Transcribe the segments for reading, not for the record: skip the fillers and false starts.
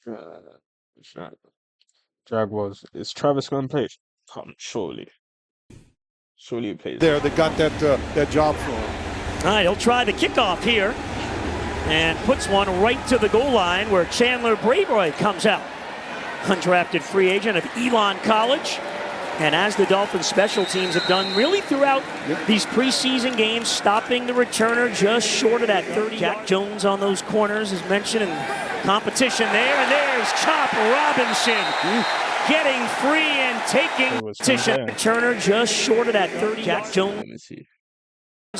It's not. Jaguars. Is Travis going to play? Surely. Surely he plays. There, they got that job for him. All right, he'll try the kickoff here and puts one right to the goal line where Chandler Braveroy comes out. Undrafted free agent of Elon College. And as the Dolphins special teams have done really throughout these preseason games, stopping the returner just short of that 30. Jack Jones on those corners is mentioned, and competition there. And there's Chop Robinson getting free and taking competition. Returner just short of that 30. Jack Jones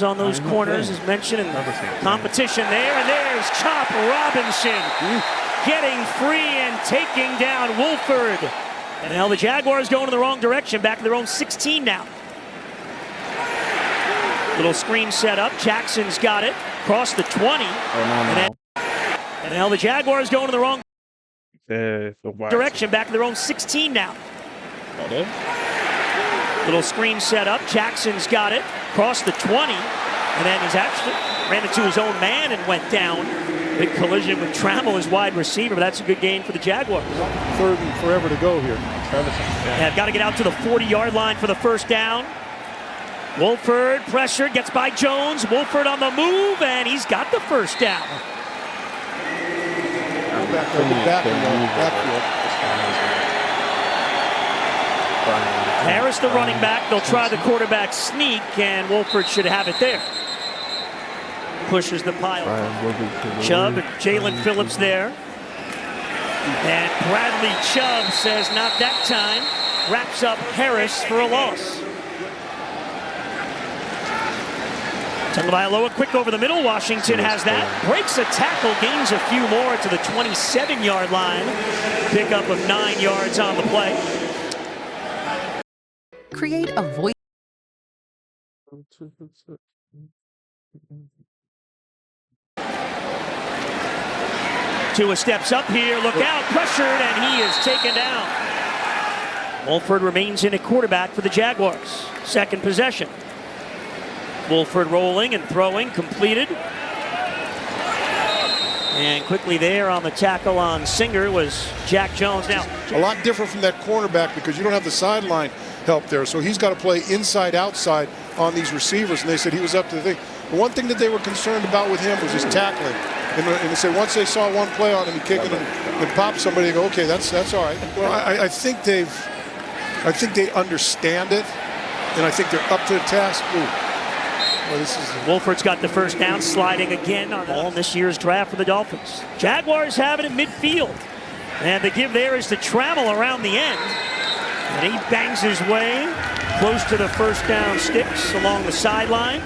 on those corners is mentioned, and competition there. And there's Chop Robinson getting free and taking down Wolford. And now the Jaguars going in the wrong direction, back to their own 16 now. Little screen set up. Jackson's got it. Across the 20. And now the Jaguars going in the wrong direction, back to their own 16 now. Little screen set up. Jackson's got it. Across the 20. And then he's actually ran into his own man and went down. Big collision with Trammell, his wide receiver, but that's a good gain for the Jaguars. Third and forever to go here. Yeah, got to get out to the 40-yard line for the first down. Wolford pressured, gets by Jones. Wolford on the move, and he's got the first down. Harris, the running back. They'll try the quarterback sneak, and Wolford should have it there. Pushes the pile. Chubb and Jalen Phillips there. And Bradley Chubb says not that time. Wraps up Harris for a loss. Tagovailoa quick over the middle. Washington has that. Breaks a tackle, gains a few more to the 27-yard line. Pickup of 9 yards on the play. Create a voice. Tua steps up here, look out, pressured, and he is taken down. Wolford remains in at quarterback for the Jaguars. Second possession. Wolford rolling and throwing, completed. And quickly there on the tackle on Singer was Jack Jones. Now, a lot different from that cornerback because you don't have the sideline help there, so he's got to play inside, outside on these receivers, and they said he was up to the thing. The one thing that they were concerned about with him was his tackling. And they said once they saw one play on him, he kicked it and popped somebody, they go, okay, that's all right. Well, I think they understand it, and I think they're up to the task. Well, Wolford's got the first down, sliding again on this year's draft for the Dolphins. Jaguars have it at midfield, and the give there is to Trammell around the end, and he bangs his way close to the first down sticks along the sideline.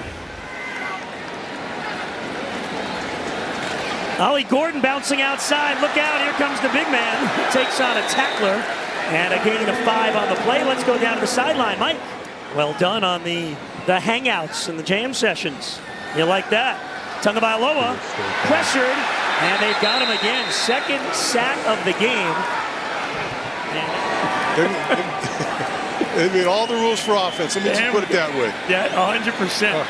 Ollie Gordon bouncing outside. Look out, here comes the big man. He takes on a tackler, and a gain of 5 on the play. Let's go down to the sideline. Mike, well done on the hangouts and the jam sessions. You like that? Tagovailoa pressured, and they've got him again. Second sack of the game. They made all the rules for offense. Let me just put it that way. Yeah, 100%.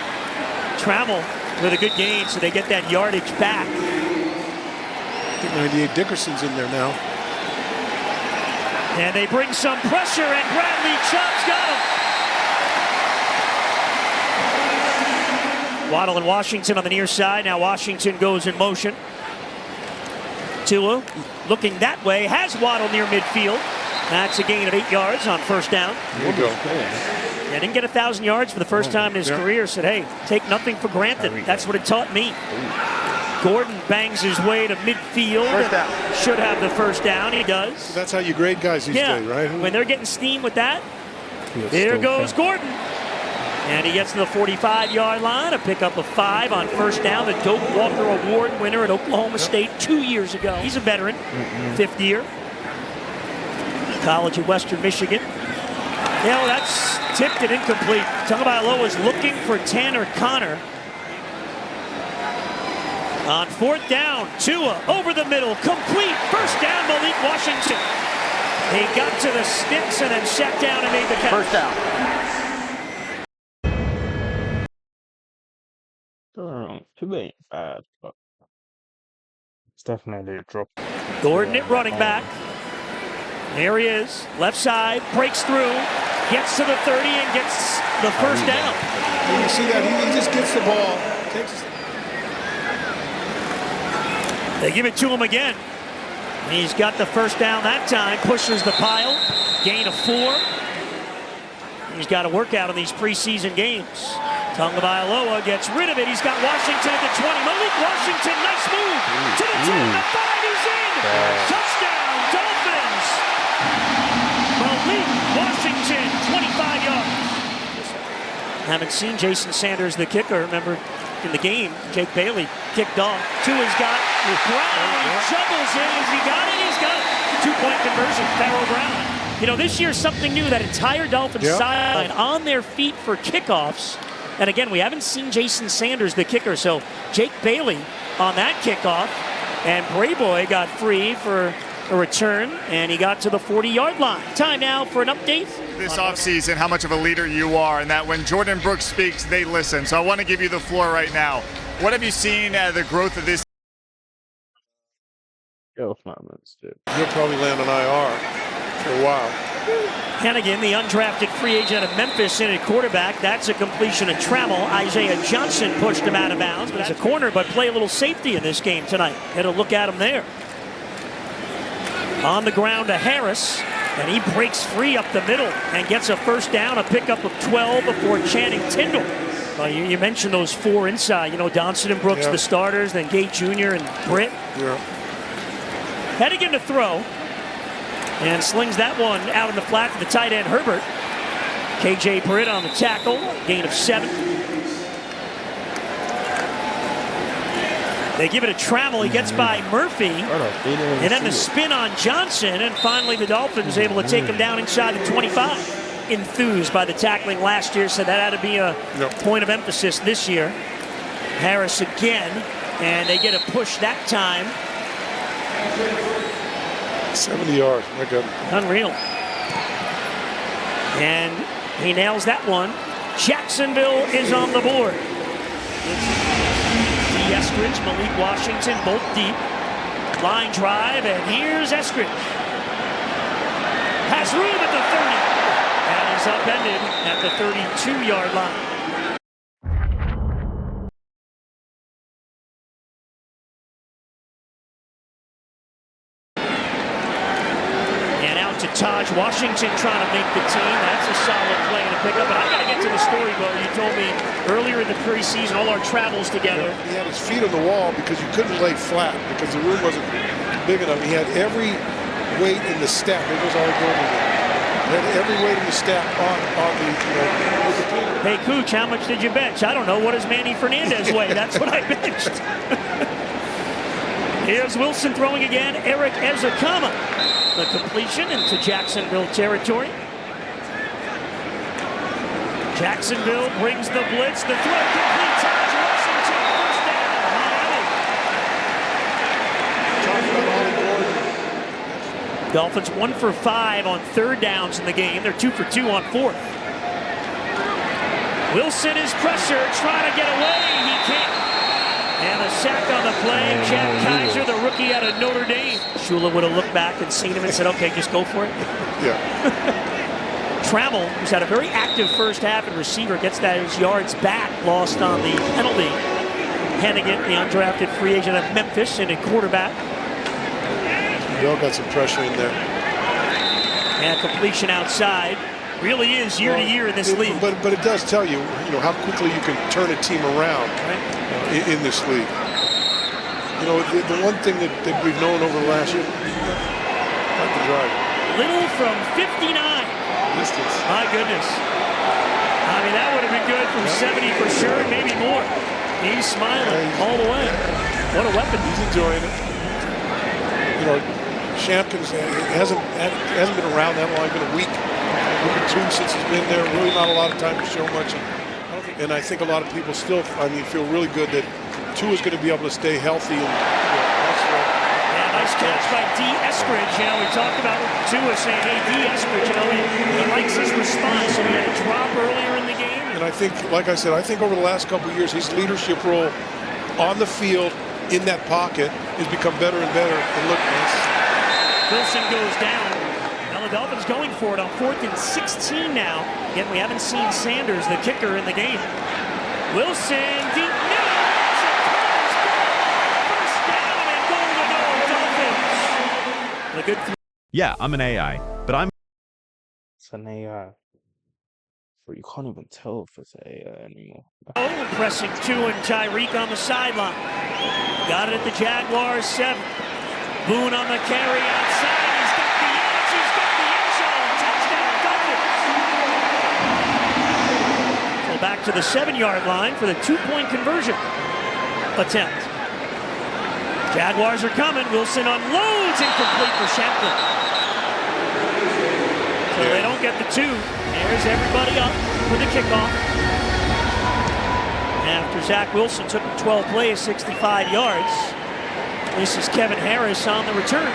Trammell with a good gain, so they get that yardage back. 98 Dickerson's in there now. And they bring some pressure, and Bradley Chubb's got him. Waddle and Washington on the near side. Now Washington goes in motion. Tua looking that way, has Waddle near midfield. That's a gain of 8 yards on first down. There you go. Yeah, didn't get 1,000 yards for the first time in his career. Said, hey, take nothing for granted. That's what it taught me. Gordon bangs his way to midfield. Should have the first down. He does. So that's how you grade guys these days, right? When they're getting steam with that, there goes Gordon. And he gets to the 45-yard line, a pickup of 5 on first down. The Doak Walker Award winner at Oklahoma State 2 years ago. He's a veteran, 5th year. College of Western Michigan. That's tipped and incomplete. Tagovailoa is looking for Tanner Connor. On fourth down, Tua over the middle, complete. First down, Malik Washington. He got to the sticks and then sat down and made the catch. First down. Too bad. definitely a drop. Gordon at running back. There he is, left side, breaks through, gets to the 30 and gets the first down. You see that? He just gets the ball. They give it to him again. He's got the first down that time, pushes the pile, gain of 4. He's got to work out in these preseason games. Tagovailoa gets rid of it. He's got Washington at the 20. Malik Washington, nice move. To the 10, the 5, he's in. Touchdown, Dolphins. Malik Washington, 25 yards. Haven't seen Jason Sanders, the kicker. Remember, in the game, Jake Bailey kicked off. Tua's got Brown. He juggles in. Has he got it? He's got it. 2-point conversion, Pharaoh Brown. You know, this year's something new. That entire Dolphins sideline on their feet for kickoffs. And again, we haven't seen Jason Sanders, the kicker. So Jake Bailey on that kickoff. And Brayboy got free for a return, and he got to the 40-yard line. Time now for an update. This offseason, how much of a leader you are, and that when Jordan Brooks speaks, they listen. So I want to give you the floor right now. What have you seen the growth of this? Get off my man's dude. He'll probably land on IR for a while. Hennigan, the undrafted free agent out of Memphis, in at quarterback. That's a completion of Trammell. Isaiah Johnson pushed him out of bounds. But he's a corner, but play a little safety in this game tonight. Had a look at him there. On the ground to Harris, and he breaks free up the middle and gets a first down, a pickup of 12 before Channing Tindall. You mentioned those 4 inside. You know, Donson and Brooks, the starters, then Gate Jr. and Britt. Hennigan to throw. And slings that one out in the flat to the tight end, Herbert. KJ Britt on the tackle, gain of 7. They give it to Trammell, he gets by Murphy. And then the spin on Johnson, and finally the Dolphins able to take him down inside the 25. Enthused by the tackling last year, said that had to be a point of emphasis this year. Harris again, and they get a push that time. 70 yards, my God. Unreal. And he nails that one. Jacksonville is on the board. Eskridge, Malik Washington, both deep. Line drive, and here's Eskridge. Has room at the 30. And is upended at the 32-yard line. To Taj Washington trying to make the team. That's a solid play to pick up. But I got to get to the story, Bo. You told me earlier in the preseason, all our travels together. He had his feet on the wall because you couldn't lay flat because the room wasn't big enough. He had every weight in the step. It was all going in. He had every weight in the step on the, Hey, Cooch, how much did you bench? I don't know. What does Manny Fernandez weigh? That's what I benched. Here's Wilson throwing again. Eric Ezekama. The completion into Jacksonville territory. Jacksonville brings the blitz. The throw complete. Taj Washington, first down. Dolphins 1 for 5 on 3rd downs in the game. They're 2 for 2 on 4th. Wilson is pressured, trying to get away. He can't. And a sack on the play. Jack Kaiser, the rookie out of Notre Dame. Shula would have looked back and seen him and said, okay, just go for it. Trammell, who's had a very active first half and receiver, gets those yards back, lost on the penalty. Hennigan, the undrafted free agent of Memphis, and a quarterback. We all got some pressure in there. And completion outside. Really is year to year in this league. But it does tell you, how quickly you can turn a team around in this league. The one thing that we've known over the last year, like the drive. Little from 59. Distance. My goodness. I mean, that would have been good from 70 for sure, maybe more. He's smiling all the way. What a weapon. He's enjoying it. Shampkins hasn't been around that long. Been a week or 2 since he's been there. Really not a lot of time to show much. And I think a lot of people still, feel really good that Tua's going to be able to stay healthy. Nice catch by D. Eskridge. We talked about Tua saying, hey, D. Eskridge, he likes his response. So he had a drop earlier in the game. And I think, like I said, over the last couple of years, his leadership role on the field in that pocket has become better and better. And look, Wilson goes down. Now the Dolphins going for it on 4th and 16 now. Again, we haven't seen Sanders, the kicker, in the game. Wilson, deep middle. First down and goal to go, Dolphins. A good. Yeah, I'm an AI, but I'm. It's an AI. But you can't even tell if it's an AI anymore. Oh, pressing 2 and Tyreek on the sideline. Got it at the Jaguars 7. Boone on the carry outside. He's got the edge. He's got the end zone. Touchdown, Dolphins. So back to the 7-yard line for the 2-point conversion attempt. Jaguars are coming. Wilson unloads, incomplete for Shanklin. So they don't get the 2. There's everybody up for the kickoff. After Zach Wilson took 12 plays, 65 yards. This is Kevin Harris on the return.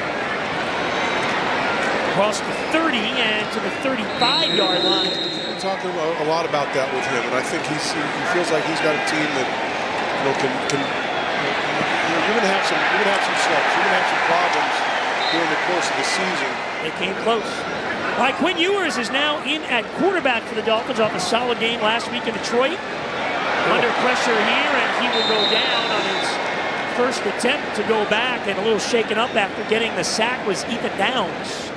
Across the 30 and to the 35-yard line. We're talking a lot about that with him, and I think he feels like he's got a team that can you're going to have some slumps. You're going to have some problems during the course of the season. They came close. All right, Quinn Ewers is now in at quarterback for the Dolphins off a solid game last week in Detroit. Under pressure here, and he will go down on his first attempt to go back, and a little shaken up after getting the sack was Ethan Downs.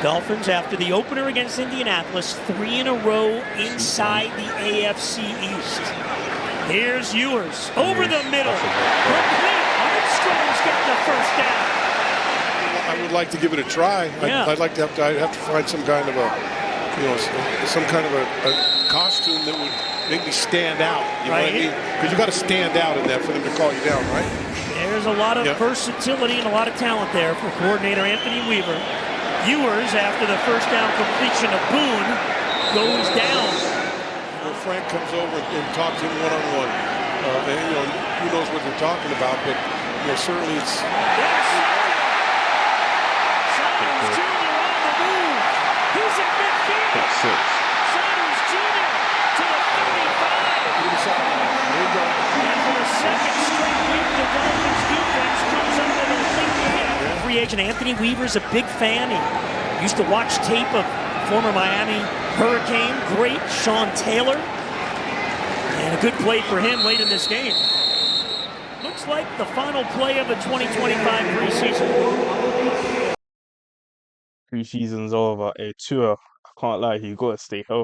Dolphins, after the opener against Indianapolis, 3 in a row inside the AFC East. Here's Ewers over the middle. Complete. Armstrong's got the first down. I would like to give it a try. Yeah. I'd have to find some kind of a costume that would make me stand out. You know what I mean? Because you got to stand out in that for them to call you down, right? There's a lot of versatility and a lot of talent there for coordinator Anthony Weaver. Ewers, after the first down completion of Boone, goes down. Well, Frank comes over and talks to him one-on-one. Who knows what they're talking about, but certainly it's. Saunders Jr. on the move. He's at midfield. Saunders Jr. to the 35. And for the second straight week, the Dolphins defense comes up with a late hit. Free agent Anthony Weaver's a big fan. He used to watch tape of former Miami Hurricane great Sean Taylor. And a good play for him late in this game. Looks like the final play of the 2025 preseason. Preseason's over. Hey, TUA, I can't lie, you gotta stay healthy.